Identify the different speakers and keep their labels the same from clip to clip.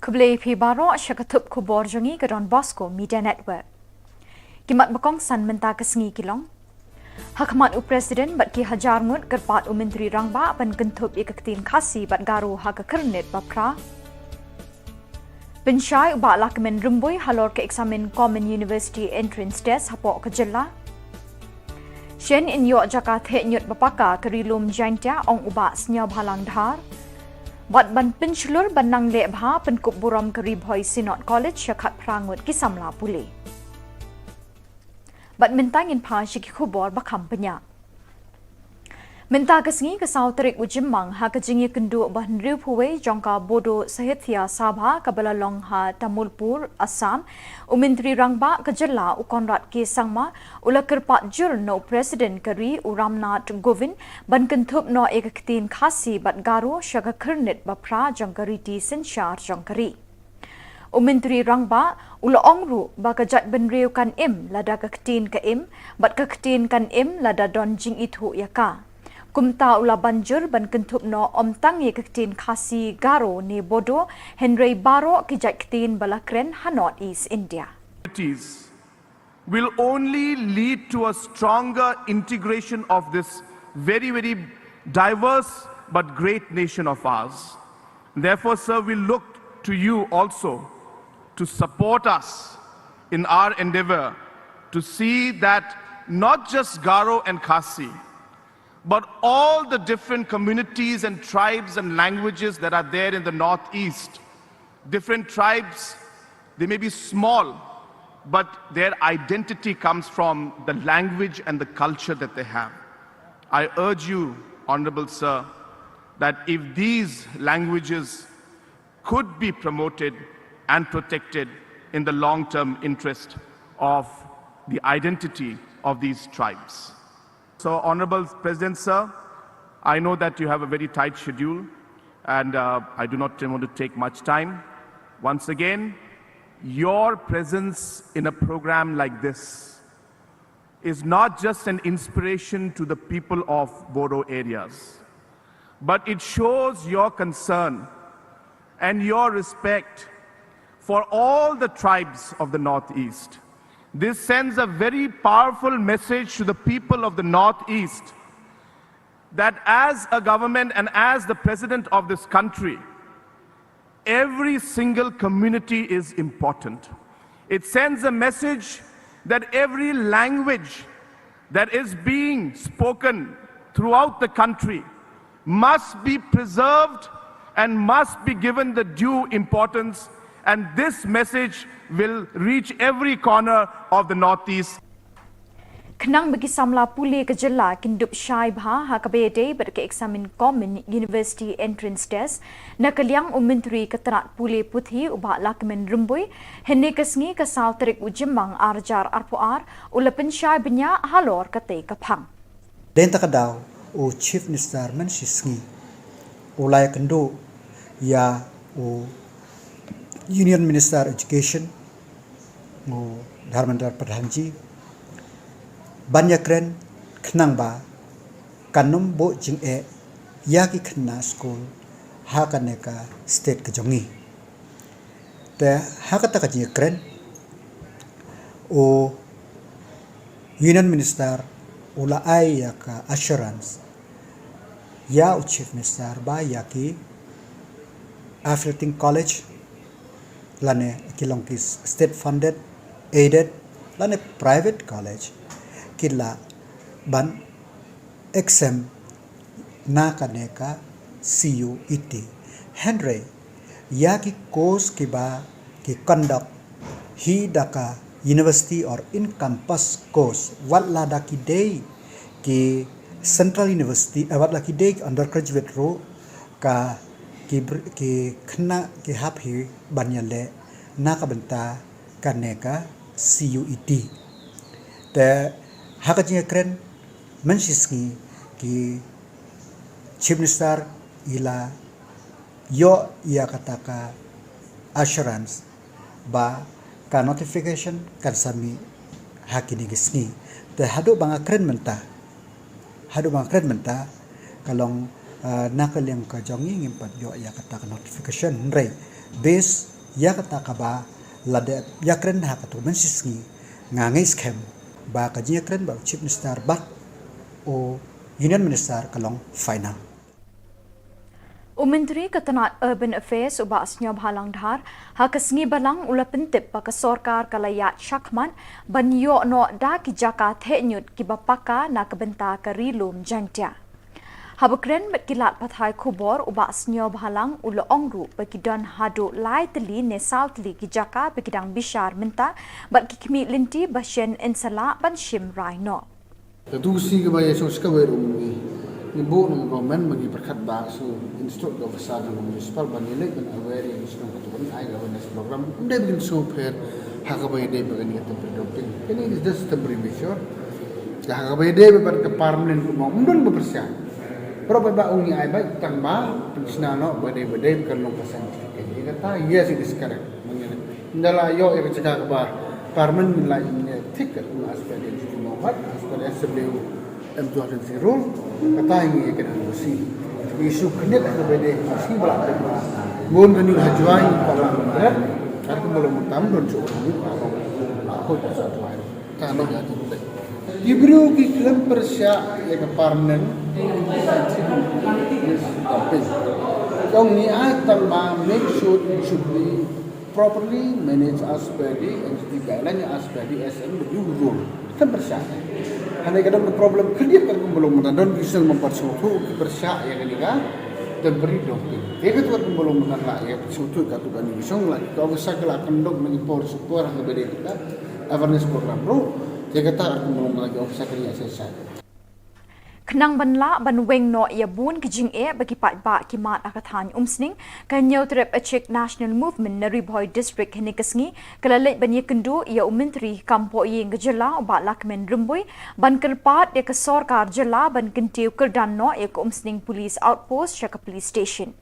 Speaker 1: Kublai pi baro syakatup Khubor Jongi ke Don Bosco Media Network. Kimat bakong san menta kesengi kilong. Hakmat u Presiden bat ki hajar ngut kerpat u Menteri Rangba ban kentup ikaktin kasi bat garu haka kernit bapra. Pensyai ubak lakmen rumbui halor ke eksamen Common University Entrance Test hapok ke Jylla. Shen in yok jakat hek nyut bapaka kerilum jaintia ong ubak senyau halang dhar. Bat ban pencelur banang lek bha penkup buram ke Ribhoi Sinot College syakat prangut kisamla pulih. Bat mentangin pa syiki khubor bakam penyak. Menta kesengi kesau terik ujimang ha kejingi kendu bahan riu puwe jongka bodo sahithya Sabha kabalalong ha Tamulpur Assam u Menteri Rangba ke Jylla u Konrad K Sangma ula kerpat jur no Presiden keri u Ramnath Govind ban kentup no ekaktin khasi bat garu syaga kernit bapra jongkariti sensyar jongkari. U Menteri Rangba ula ongru bakajat benriu kan im lada kaktin ke im bat kaktin kan im lada don jing itu yaka. Kumta ula banjur ban kentup no omtang ye kaktin khasi garo ne bodo Henry Baro kijat ktin balakren ha North East India.
Speaker 2: Will only lead to a stronger integration of this very diverse but great nation of ours. Therefore, sir, we look to you also to support us in our endeavor to see that not just Garo and Khasi, but all the different communities and tribes and languages that are there in the Northeast, different tribes, they may be small, but their identity comes from the language and the culture that they have. I urge you, Honorable Sir, that if these languages could be promoted and protected in the long-term interest of the identity of these tribes. So, Honorable President, sir, I know that you have a very tight schedule and I do not want to take much time. Once again, your presence in a program like this is not just an inspiration to the people of Bodo areas, but it shows your concern and your respect for all the tribes of the Northeast. This sends a very powerful message to the people of the Northeast that as a government and as the president of this country, every single community is important. It sends a message that every language that is being spoken throughout the country must be preserved and must be given the due importance, and this message will reach every corner of the Northeast.
Speaker 1: Kenang bagi samla pulih ke Jylla kindup syai bha ha kabede berke eksamen Common University Entrance Test na kaliang Menteri Keterat Pulih Putih ubak lakmen rumbui hene kesengi kesau terik ujimang arjar arpuar ula pensyai benya halor kate kapang.
Speaker 3: Den takadaw o Chief Minister man sisngi ulay kendo ya o Union Minister Education o Dharmendra Pradhanji banyak kren kenang ba kanum bo jing yaki kena school hakaneka state kejongi te hakata kajing kren o Union Minister ula ai yaka assurance ya o Chief Minister ba yaki affiliating college lane kilong kis state funded aided lane private college kila ban exam na kaneka CUET Henry yaki course kiba ki conduct hi daka university or in campus course wat la daki day ki central university wat la ki day undergraduate ro ka ki khna ki happy banyale na kabenta kaneka CUET te hakajing kren mensiski ki Chief Minister ila yo ia kataka assurance ba ka notification kan sami hakini gisni te hadu banga kren menta kalong nakal yang ka jongi ngimpat yo ya kata notification rei base ya kata kaba lade ya kren ha katu mensisngi ngangai scam ba kajinya kren ba chief minister ba o union minister kalong final
Speaker 1: Menteri Ketenat Urban Affairs uba Asnyob Halang Dhar hakasngi balang ula pentip baka sorkar kalayat Shakman banyo no da ki jaka thenyut ki bapaka na kebenta ka rilum jangtia. Habakren kilat pathai Khubor uba Asnyob Halang ula ongru bagi don hadu lai teli ne south li ki jaka bekidang bishar menta bat ki kimi linti basyen insala ban shim rai no.
Speaker 4: Tusi ke baya sos ka berum ni bo ng government magi perkat ba so instruct of sa ng municipal banile kan aware ni sino katun ay awareness program unde bin so fair hakabay de bagani at predopting kini is just temporary measure hakabay de ba ka permanent mo undon ba persya pero ba ungi ay ba tang ba pisnano bade kan long pasan kini kata yes it is correct mangene ndala yo e ka ba permanent like thick aspect is no what aspect SW M200 rule kata ini kena bersih isu kena ada beda bersih belakang bon kini hajuai kalau berat aku belum tahu don cukup aku tak satu hari kalau jadi diberi iklan persya yang permanen tapi kau ni tambah make sure it should be properly managed as per the guideline as per the SMW rule kan persya hanya kadang problem kerja kan belum dan bisa mempersuatu persya yang ini kan dan beri dokter. Dia ketua belum mengenal ya persuatu katu kan ini song lagi kau bisa kelak kendok mengipor support yang berbeda kita awareness program bro. Dia kata aku belum lagi bisa kerja selesai.
Speaker 1: Kenang banla ban weng no ya bun kijing bagi pat ba kimat akathan umsning kanyo trip achik national movement na Riboy district hinikasngi kalalit ban ye kendu ya Menteri Kampo Ka Jylla ba lakmen rumboy ban kerpat ya ke sorkar Jylla ban kentiu kerdan no ya ke umsning police outpost syaka police station.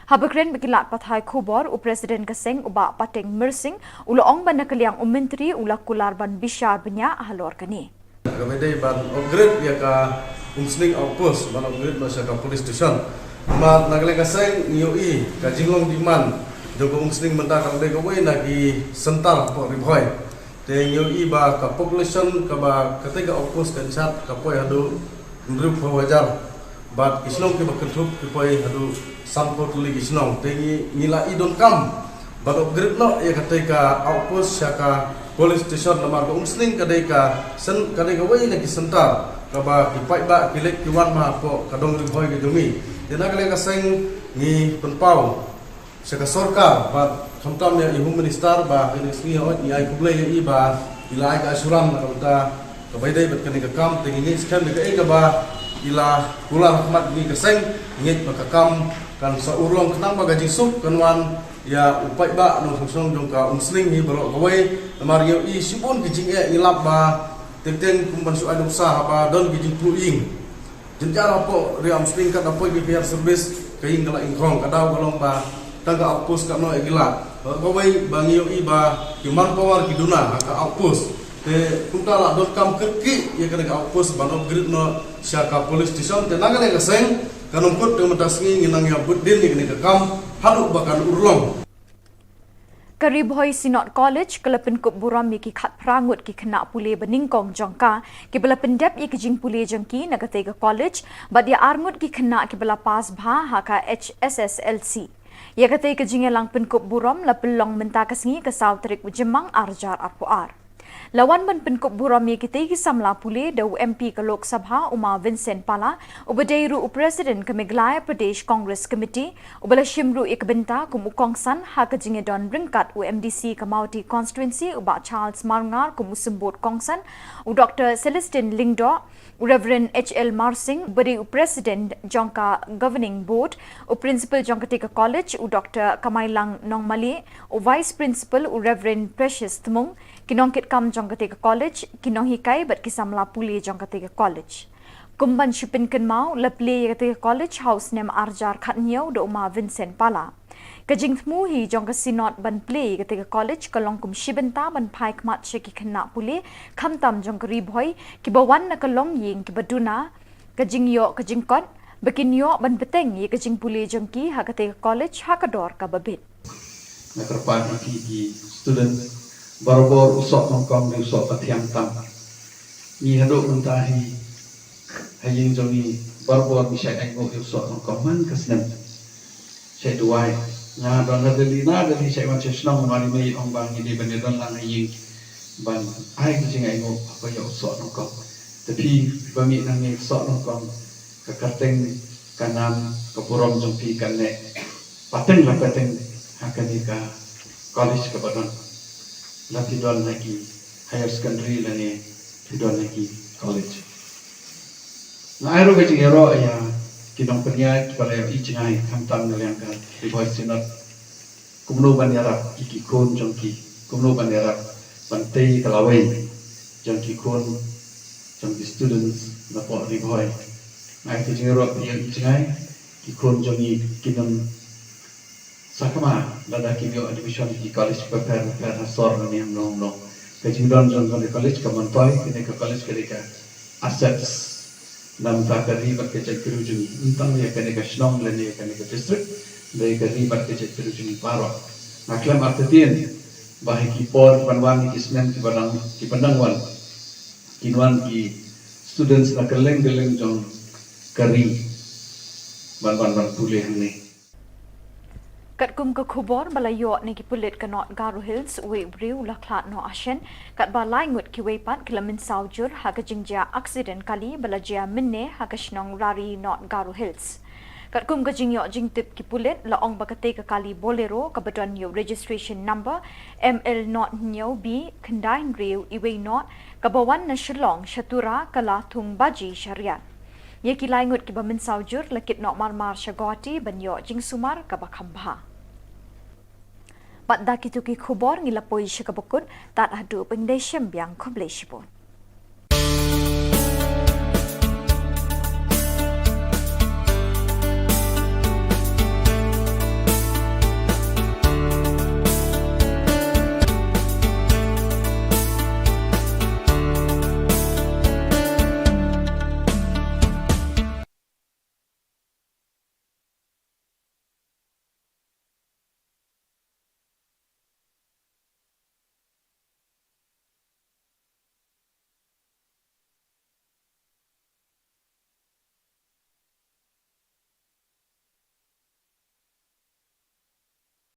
Speaker 1: Habakren bekilat pathai Khubor u Presiden Kaseng uba pateng mersing ula ong ban nakaliang Menteri ula kular ban bishar benya halor kani.
Speaker 5: Kemudian ban upgrade ya ka umsning outpost ban upgrade masa ka police station ma nagle kaseng yoi ka jinglong diman jogo umsning menta ka de ko nagi sentar po riboy te yoi ba ka population ka ba ketika outpost kan sat ka poi hadu ndrup wajar bat islong ke bakentrup ke poi hadu sampot li islong te ngila idon kam ban upgrade no ya ketika outpost ka police station nomor umsning kadeka sen kadeka wei lagi sentar kaba ipai ba kilek kiwan ma po kadong riboy ke jumi dina kale kaseng ni penpau seka sorkar ba kamtam ya ihu minister ba ini sni hot ni ai kuble ya iba ilai ka asuram na kata kabaidai bat kani kam tingi skam ke ba ila kula rahmat ni kaseng ngit makakam kan sa urong ketang ba gaji sup kanwan ya upai ba no song jong ka umsling ni bro kawai namar yo I sibun kijing ilap ba teng kumban su adum sah ba don kijing puing jenjara po ri umsling ka apoy bi biar service kaing kala ingkong kadau kalong ba tangga outpost ka no igila kawai bang yo I ba kiman power kiduna ka outpost te kuntala don kam kerki ya kana outpost ban upgrade no syaka police station te nagale ka seng kanungkut te matasngi nginang ya budin ni ka kam halu bakan urlong
Speaker 1: Riboy Sinot College kelapin kup buram ki khat prangut ki kena pule beningkong jangka ki bela pendep ki jing pule jangki nagatega college badia arngut ki kena ki bela pas bha haka HSSLC ya kate ki jingelang pin kup buram la pelong menta kasngi ka sautrik ujemang arjar arpuar lawan ban pin kup buram ki tegi samla pule dau MP ka Lok Sabha Uma Vincent Pala ubadeiru President ka Meghalaya Pradesh Congress Committee ubala shimru ikbenta kum ukongsan ha ka jinge don ringkat UMDC ka Mauti constituency uba Charles Marngar kum usumbot kongsan u Dr Celestine Lingdo Reverend HL Marsing bari President Jongka Governing Board u Principal Jongka Teka College u Dr Kamailang Nongmali u Vice Principal u Reverend Precious Tmung kinongkit kam Jongka Teka College kinonghikai bat kisamla puli Jongka Teka College kumban shipin kenmau laple Teka College house nem arjar khatniau do Uma Vincent Pala kajing thmu hi Jongka Sinot ban play Teka College kalong kum shibenta ban paik mat sheki khna puli khamtam Jongka Riboy kibawan na kalong ying kibaduna kajing yo kajing kot bakin yo ban beteng ye kajing puli jongki ha Teka College hakador ka babit
Speaker 6: Nakarpan iki student barobor usok nongkong di usok patiang tam ni hadok mentahi haying jongi barobor bisa engo usok nongkong man kesnem saya duai na don hadalina dari saya macam senang mari mai ong bang ini benedon lang haying ban ai kucing engo apa ya usok nongkong tapi bami nang ni usok nongkong kakateng kanam kepurom jongpi kanne pateng lah pateng Hakanika college ke badan, lapi don lagi higher secondary lani don lagi college. Na aero ke jingero ya kinong penya kipala ichingai hamtam ngaliang ka di boy sinot kumno banera iki kon jongki kumno banera bantei kalawai jongki kon jongki students na po di boy. Na ke jingero ya ichingai ikon jongi kinong Sakama lada kibio admission di college prepare hasor ni am long long. Kajing don di college ka mantoy kini ka college ka assets nam ta ka ribat ke cek pirujuni. Untang ya kini ka Shillong lani kini ka district dari ka ribat ke cek pirujuni paro. Naklam artetien bahi ki por panwan ki smen ki pandang wan. Kinwan ki students na keleng jong kari ban pulih ni.
Speaker 1: Kat kum ke Khubor balayo ni ki pulit ke not Garo Hills we briu la klat no ashen kat balai ngut ki we pat kilamin saujur ha ka jingja accident kali balajia minne ha ka Shillong rari not Garo Hills. Kat kum ke jingyo jingtip ki pulit la ong bakate ka kali bolero ka badon yo registration number ML not nyo B kendain riu iwe not ka bawan na Shillong Shatura kala thung baji syariat. Ye ki lai ngut ki bamin saujur lakit nok marmar syagoti banyo jing sumar ka bakhambha. Bat da ki tu ki Khubor ngilapoi syakabukut tat adu pengdai syembiang komplesibon.